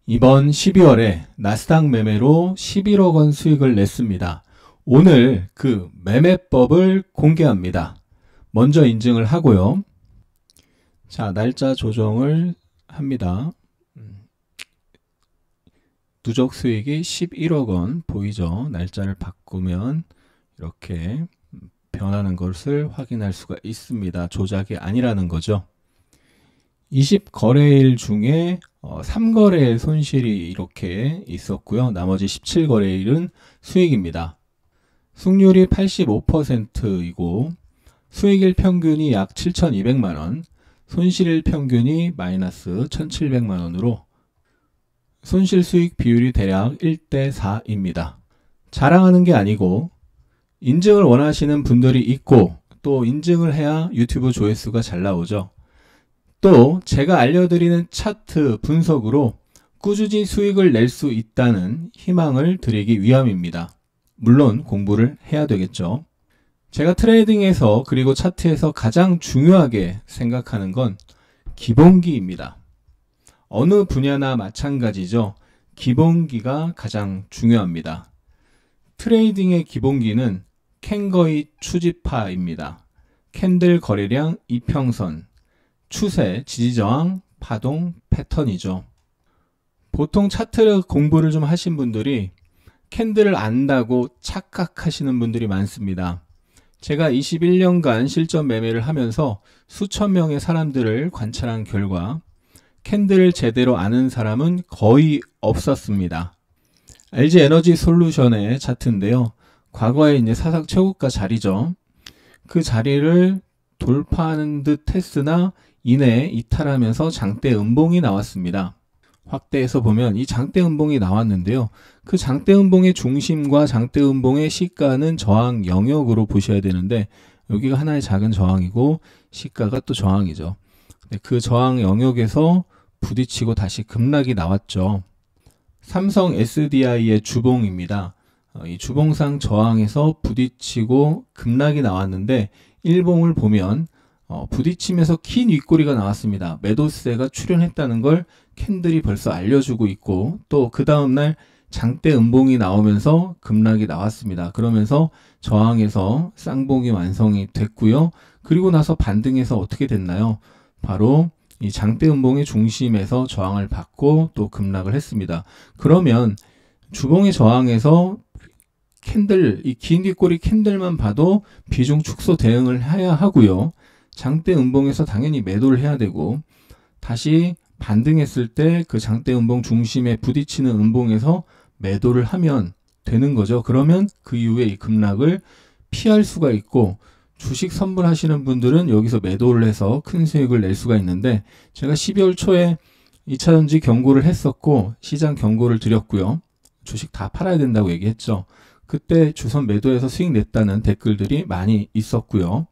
이번 12월에 나스닥 매매로 11억 원 수익을 냈습니다. 오늘 그 매매법을 공개합니다. 먼저 인증을 하고요. 자, 날짜 조정을 합니다. 누적 수익이 11억 원 보이죠? 날짜를 바꾸면 이렇게 변하는 것을 확인할 수가 있습니다. 조작이 아니라는 거죠. 20거래일 중에 3거래일 손실이 이렇게 있었고요. 나머지 17거래일은 수익입니다. 승률이 85%이고 수익일 평균이 약 7,200만원, 손실일 평균이 마이너스 1,700만원으로 손실 수익 비율이 대략 1대4입니다. 자랑하는 게 아니고 인증을 원하시는 분들이 있고 또 인증을 해야 유튜브 조회수가 잘 나오죠. 또 제가 알려드리는 차트 분석으로 꾸준히 수익을 낼 수 있다는 희망을 드리기 위함입니다. 물론 공부를 해야 되겠죠. 제가 트레이딩에서 그리고 차트에서 가장 중요하게 생각하는 건 기본기입니다. 어느 분야나 마찬가지죠. 기본기가 가장 중요합니다. 트레이딩의 기본기는 캔거의 추지파입니다. 캔들 거래량 이평선, 추세, 지지저항, 파동, 패턴이죠. 보통 차트 공부를 좀 하신 분들이 캔들을 안다고 착각하시는 분들이 많습니다. 제가 21년간 실전 매매를 하면서 수천 명의 사람들을 관찰한 결과 캔들을 제대로 아는 사람은 거의 없었습니다. LG에너지솔루션의 차트인데요. 과거에 이제 사상 최고가 자리죠. 그 자리를 돌파하는 듯 했으나 이내 이탈하면서 장대 음봉이 나왔습니다. 확대해서 보면 이 장대 음봉이 나왔는데요. 그 장대 음봉의 중심과 장대 음봉의 시가는 저항 영역으로 보셔야 되는데 여기가 하나의 작은 저항이고 시가가 또 저항이죠. 그 저항 영역에서 부딪히고 다시 급락이 나왔죠. 삼성 SDI의 주봉입니다. 이 주봉상 저항에서 부딪히고 급락이 나왔는데 일봉을 보면 부딪히면서 긴 윗꼬리가 나왔습니다. 매도세가 출현했다는 걸 캔들이 벌써 알려주고 있고 또 그 다음날 장대 음봉이 나오면서 급락이 나왔습니다. 그러면서 저항에서 쌍봉이 완성이 됐고요. 그리고 나서 반등해서 어떻게 됐나요? 바로 이 장대 음봉의 중심에서 저항을 받고 또 급락을 했습니다. 그러면 주봉의 저항에서 캔들, 이 긴 뒷꼬리 캔들만 봐도 비중 축소 대응을 해야 하고요. 장대 음봉에서 당연히 매도를 해야 되고 다시 반등했을 때 그 장대 음봉 중심에 부딪히는 음봉에서 매도를 하면 되는 거죠. 그러면 그 이후에 이 급락을 피할 수가 있고 주식 선물하시는 분들은 여기서 매도를 해서 큰 수익을 낼 수가 있는데 제가 12월 초에 2차전지 경고를 했었고 시장 경고를 드렸고요. 주식 다 팔아야 된다고 얘기했죠. 그때 주선 매도해서 수익 냈다는 댓글들이 많이 있었고요.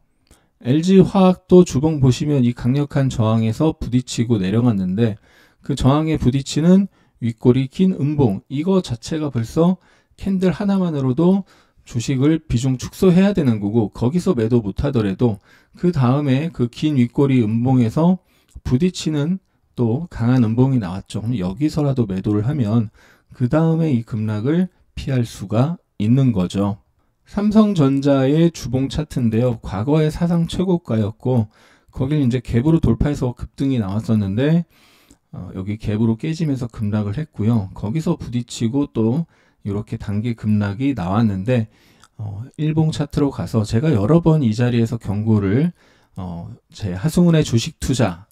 LG화학도 주봉 보시면 이 강력한 저항에서 부딪히고 내려갔는데 그 저항에 부딪히는 윗꼬리 긴 음봉 이거 자체가 벌써 캔들 하나만으로도 주식을 비중 축소해야 되는 거고 거기서 매도 못하더라도 그 다음에 그 긴 윗꼬리 음봉에서 부딪히는 또 강한 음봉이 나왔죠. 여기서라도 매도를 하면 그 다음에 이 급락을 피할 수가 있는 거죠. 삼성전자의 주봉 차트인데요. 과거의 사상 최고가였고 거길 이제 갭으로 돌파해서 급등이 나왔었는데 여기 갭으로 깨지면서 급락을 했고요. 거기서 부딪히고 또 이렇게 단기 급락이 나왔는데 일봉 차트로 가서 제가 여러 번 이 자리에서 경고를 제 하승훈의 주식 투자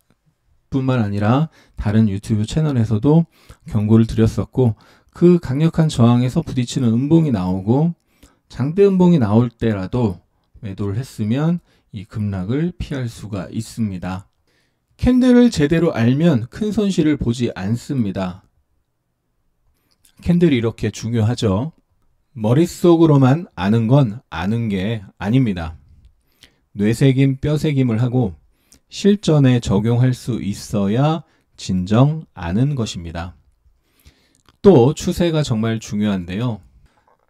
뿐만 아니라 다른 유튜브 채널에서도 경고를 드렸었고 그 강력한 저항에서 부딪히는 음봉이 나오고 장대 음봉이 나올 때라도 매도를 했으면 이 급락을 피할 수가 있습니다. 캔들을 제대로 알면 큰 손실을 보지 않습니다. 캔들이 이렇게 중요하죠. 머릿속으로만 아는 건 아는 게 아닙니다. 뇌새김, 뼈새김을 하고 실전에 적용할 수 있어야 진정 아는 것입니다. 또 추세가 정말 중요한데요.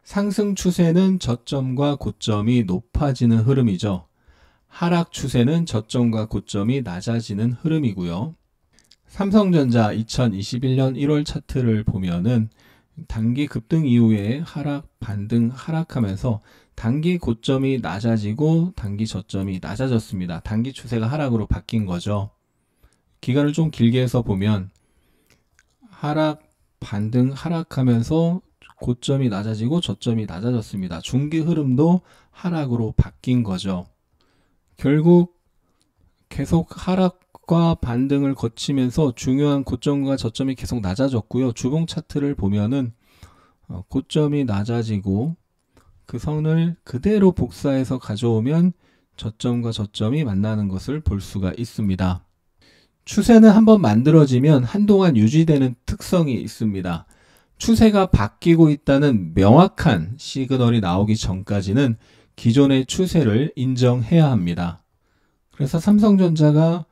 상승 추세는 저점과 고점이 높아지는 흐름이죠. 하락 추세는 저점과 고점이 낮아지는 흐름이고요. 삼성전자 2021년 1월 차트를 보면은 단기 급등 이후에 하락, 반등, 하락하면서 단기 고점이 낮아지고 단기 저점이 낮아졌습니다. 단기 추세가 하락으로 바뀐 거죠. 기간을 좀 길게 해서 보면 하락, 반등, 하락하면서 고점이 낮아지고 저점이 낮아졌습니다. 중기 흐름도 하락으로 바뀐 거죠. 결국 계속 하락과 반등을 거치면서 중요한 고점과 저점이 계속 낮아졌고요. 주봉 차트를 보면은 고점이 낮아지고 그 선을 그대로 복사해서 가져오면 저점과 저점이 만나는 것을 볼 수가 있습니다. 추세는 한번 만들어지면 한동안 유지되는 특성이 있습니다. 추세가 바뀌고 있다는 명확한 시그널이 나오기 전까지는 기존의 추세를 인정해야 합니다. 그래서 삼성전자가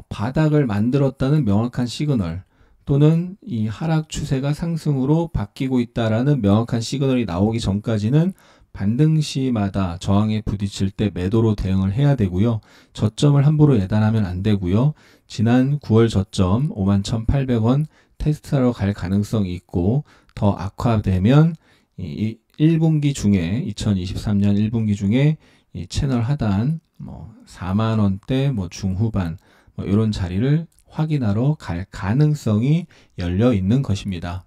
바닥을 만들었다는 명확한 시그널 또는 이 하락 추세가 상승으로 바뀌고 있다라는 명확한 시그널이 나오기 전까지는 반등 시마다 저항에 부딪힐 때 매도로 대응을 해야 되고요. 저점을 함부로 예단하면 안 되고요. 지난 9월 저점 51,800원 테스트하러 갈 가능성이 있고 더 악화되면 이 1분기 중에 2023년 1분기 중에 이 채널 하단 4만 원대 중후반 이런 자리를 확인하러 갈 가능성이 열려 있는 것입니다.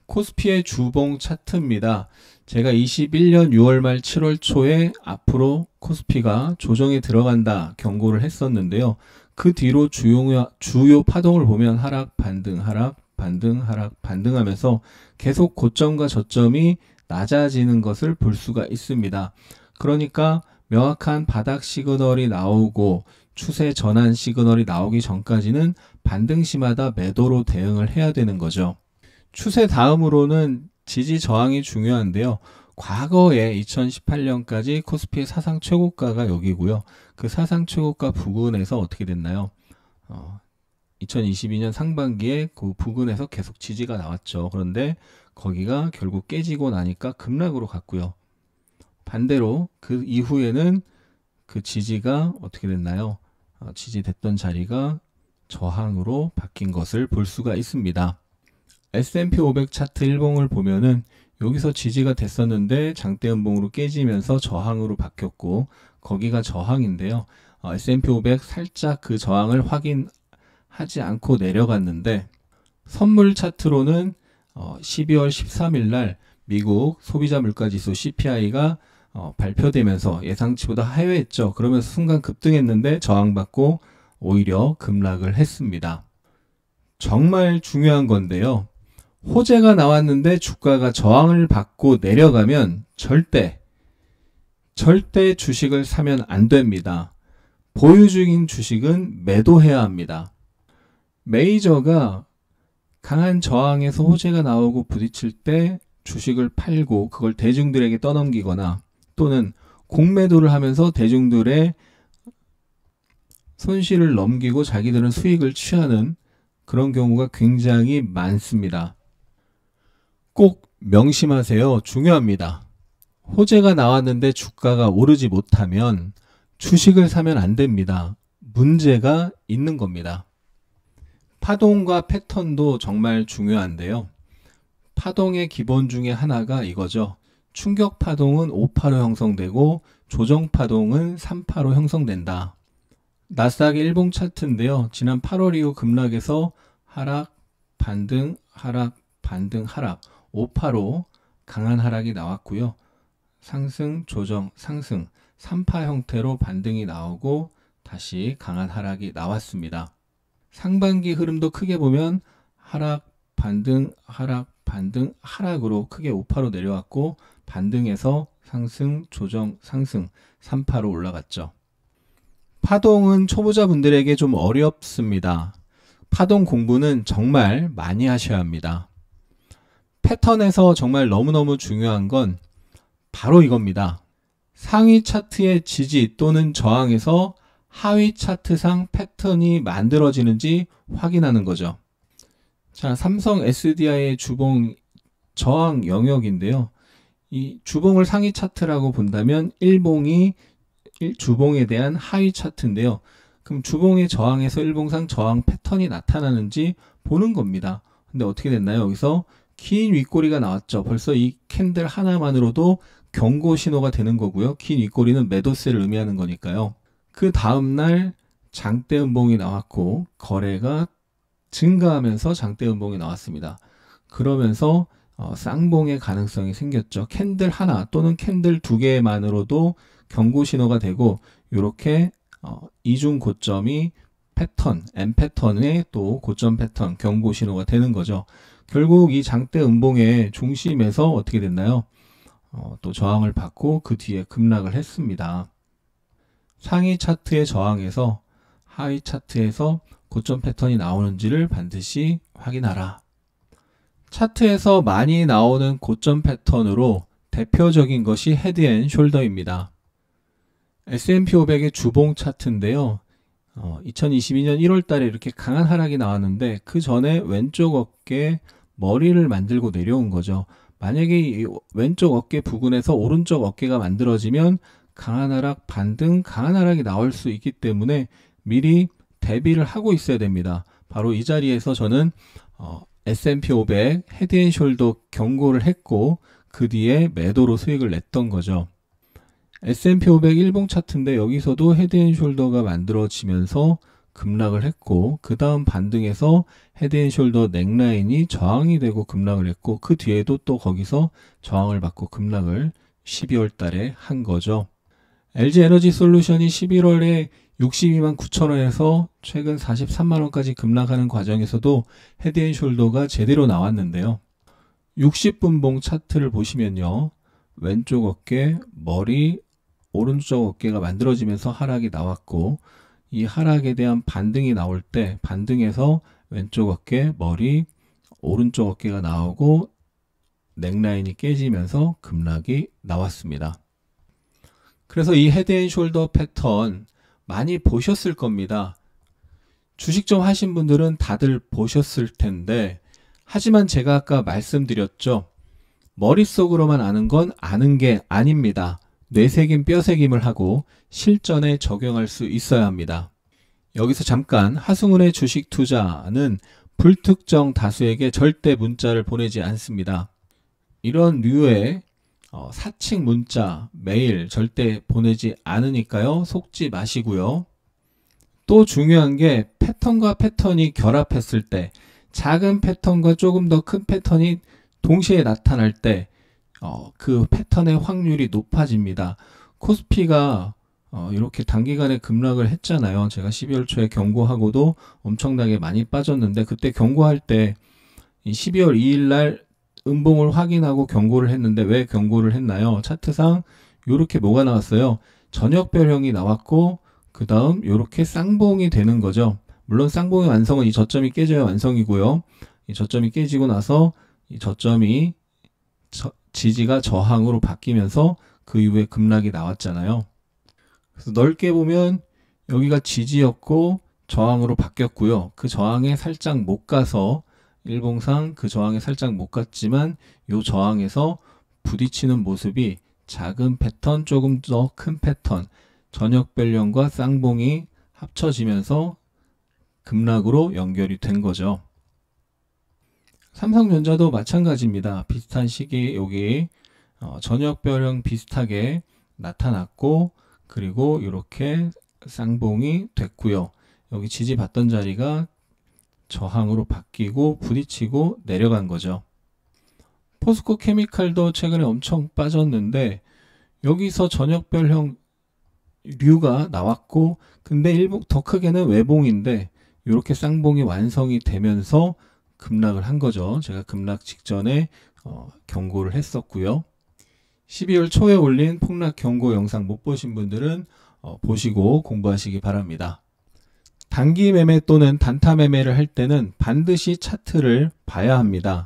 코스피의 주봉 차트입니다. 제가 21년 6월 말 7월 초에 앞으로 코스피가 조정에 들어간다 경고를 했었는데요. 그 뒤로 주요 파동을 보면 하락, 반등, 하락, 반등, 하락, 반등하면서 계속 고점과 저점이 낮아지는 것을 볼 수가 있습니다. 그러니까 명확한 바닥 시그널이 나오고 추세 전환 시그널이 나오기 전까지는 반등 시마다 매도로 대응을 해야 되는 거죠. 추세 다음으로는 지지 저항이 중요한데요. 과거에 2018년까지 코스피의 사상 최고가가 여기고요. 그 사상 최고가 부근에서 어떻게 됐나요? 2022년 상반기에 그 부근에서 계속 지지가 나왔죠. 그런데 거기가 결국 깨지고 나니까 급락으로 갔고요. 반대로 그 이후에는 그 지지가 어떻게 됐나요? 지지됐던 자리가 저항으로 바뀐 것을 볼 수가 있습니다. S&P 500 차트 일봉을 보면은 여기서 지지가 됐었는데 장대 음봉으로 깨지면서 저항으로 바뀌었고 거기가 저항인데요. S&P 500 살짝 그 저항을 확인하지 않고 내려갔는데 선물 차트로는 12월 13일 날 미국 소비자 물가지수 CPI가 발표되면서 예상치보다 하회했죠. 그러면서 순간 급등했는데 저항받고 오히려 급락을 했습니다. 정말 중요한 건데요. 호재가 나왔는데 주가가 저항을 받고 내려가면 절대 주식을 사면 안 됩니다. 보유 중인 주식은 매도해야 합니다. 메이저가 강한 저항에서 호재가 나오고 부딪힐 때 주식을 팔고 그걸 대중들에게 떠넘기거나 또는 공매도를 하면서 대중들의 손실을 넘기고 자기들은 수익을 취하는 그런 경우가 굉장히 많습니다. 꼭 명심하세요. 중요합니다. 호재가 나왔는데 주가가 오르지 못하면 주식을 사면 안 됩니다. 문제가 있는 겁니다. 파동과 패턴도 정말 중요한데요. 파동의 기본 중에 하나가 이거죠. 충격 파동은 5파로 형성되고 조정 파동은 3파로 형성된다. 나스닥의 일봉 차트인데요. 지난 8월 이후 급락에서 하락, 반등, 하락, 반등, 하락 5파로 강한 하락이 나왔고요. 상승, 조정, 상승 3파 형태로 반등이 나오고 다시 강한 하락이 나왔습니다. 상반기 흐름도 크게 보면 하락, 반등, 하락, 반등, 하락으로 크게 5파로 내려왔고 반등에서 상승, 조정, 상승 3파로 올라갔죠. 파동은 초보자분들에게 좀 어렵습니다. 파동 공부는 정말 많이 하셔야 합니다. 패턴에서 정말 너무너무 중요한 건 바로 이겁니다. 상위 차트의 지지 또는 저항에서 하위 차트상 패턴이 만들어지는지 확인하는 거죠. 자, 삼성 SDI의 주봉 저항 영역인데요. 이 주봉을 상위 차트라고 본다면 일봉이 주봉에 대한 하위 차트인데요. 그럼 그럼 주봉의 저항에서 일봉상 저항 패턴이 나타나는지 보는 겁니다. 근데 어떻게 됐나요? 여기서 긴 윗꼬리가 나왔죠. 벌써 이 캔들 하나만으로도 경고 신호가 되는 거고요. 긴 윗꼬리는 매도세를 의미하는 거니까요. 그 다음날 장대 음봉이 나왔고 거래가 증가하면서 장대 음봉이 나왔습니다. 그러면서 쌍봉의 가능성이 생겼죠. 캔들 하나 또는 캔들 두 개만으로도 경고 신호가 되고 이렇게 이중 고점이 패턴, M 패턴의 또 고점 패턴, 경고 신호가 되는 거죠. 결국 이 장대 음봉의 중심에서 어떻게 됐나요? 또 저항을 받고 그 뒤에 급락을 했습니다. 상위 차트의 저항에서 하위 차트에서 고점 패턴이 나오는지를 반드시 확인하라. 차트에서 많이 나오는 고점 패턴으로 대표적인 것이 헤드앤숄더입니다. S&P 500의 주봉 차트인데요. 2022년 1월 달에 이렇게 강한 하락이 나왔는데 그 전에 왼쪽 어깨에 머리를 만들고 내려온 거죠. 만약에 이 왼쪽 어깨 부근에서 오른쪽 어깨가 만들어지면 강한 하락, 반등, 강한 하락이 나올 수 있기 때문에 미리 대비를 하고 있어야 됩니다. 바로 이 자리에서 저는 S&P 500 헤드앤숄더 경고를 했고 그 뒤에 매도로 수익을 냈던 거죠. S&P 500 일봉 차트인데 여기서도 헤드앤숄더가 만들어지면서 급락을 했고 그 다음 반등에서 헤드앤숄더 넥라인이 저항이 되고 급락을 했고 그 뒤에도 또 거기서 저항을 받고 급락을 12월 달에 한 거죠. LG에너지솔루션이 11월에 62만 9천원에서 최근 43만원까지 급락하는 과정에서도 헤드앤숄더가 제대로 나왔는데요. 60분봉 차트를 보시면요. 왼쪽 어깨, 머리, 오른쪽 어깨가 만들어지면서 하락이 나왔고 이 하락에 대한 반등이 나올 때 반등에서 왼쪽 어깨, 머리, 오른쪽 어깨가 나오고 넥라인이 깨지면서 급락이 나왔습니다. 그래서 이 헤드앤숄더 패턴 많이 보셨을 겁니다. 주식 좀 하신 분들은 다들 보셨을 텐데 하지만 제가 아까 말씀드렸죠. 머릿속으로만 아는 건 아는 게 아닙니다. 뇌새김 뼈새김을 하고 실전에 적용할 수 있어야 합니다. 여기서 잠깐 하승훈의 주식 투자는 불특정 다수에게 절대 문자를 보내지 않습니다. 이런 류의 사칭 문자, 메일 절대 보내지 않으니까요. 속지 마시고요. 또 중요한 게 패턴과 패턴이 결합했을 때 작은 패턴과 조금 더 큰 패턴이 동시에 나타날 때 그 패턴의 확률이 높아집니다. 코스피가 이렇게 단기간에 급락을 했잖아요. 제가 12월 초에 경고하고도 엄청나게 많이 빠졌는데 그때 경고할 때 12월 2일 날 음봉을 확인하고 경고를 했는데 왜 경고를 했나요? 차트상 이렇게 뭐가 나왔어요? 저녁별형이 나왔고 그 다음 이렇게 쌍봉이 되는 거죠. 물론 쌍봉의 완성은 이 저점이 깨져야 완성이고요. 이 저점이 깨지고 나서 이 저점이 지지가 저항으로 바뀌면서 그 이후에 급락이 나왔잖아요. 그래서 넓게 보면 여기가 지지였고 저항으로 바뀌었고요. 그 저항에 살짝 못 가서 일봉상 그 저항에 살짝 못 갔지만 이 저항에서 부딪히는 모습이 작은 패턴, 조금 더 큰 패턴, 저녁별령과 쌍봉이 합쳐지면서 급락으로 연결이 된 거죠. 삼성전자도 마찬가지입니다. 비슷한 시기 여기 저녁별형 비슷하게 나타났고 그리고 이렇게 쌍봉이 됐고요. 여기 지지받던 자리가 저항으로 바뀌고 부딪히고 내려간 거죠. 포스코 케미칼도 최근에 엄청 빠졌는데 여기서 저녁별형 류가 나왔고 근데 일봉 더 크게는 외봉인데 이렇게 쌍봉이 완성이 되면서 급락을 한 거죠. 제가 급락 직전에 경고를 했었고요. 12월 초에 올린 폭락 경고 영상 못 보신 분들은 보시고 공부하시기 바랍니다. 단기 매매 또는 단타 매매를 할 때는 반드시 차트를 봐야 합니다.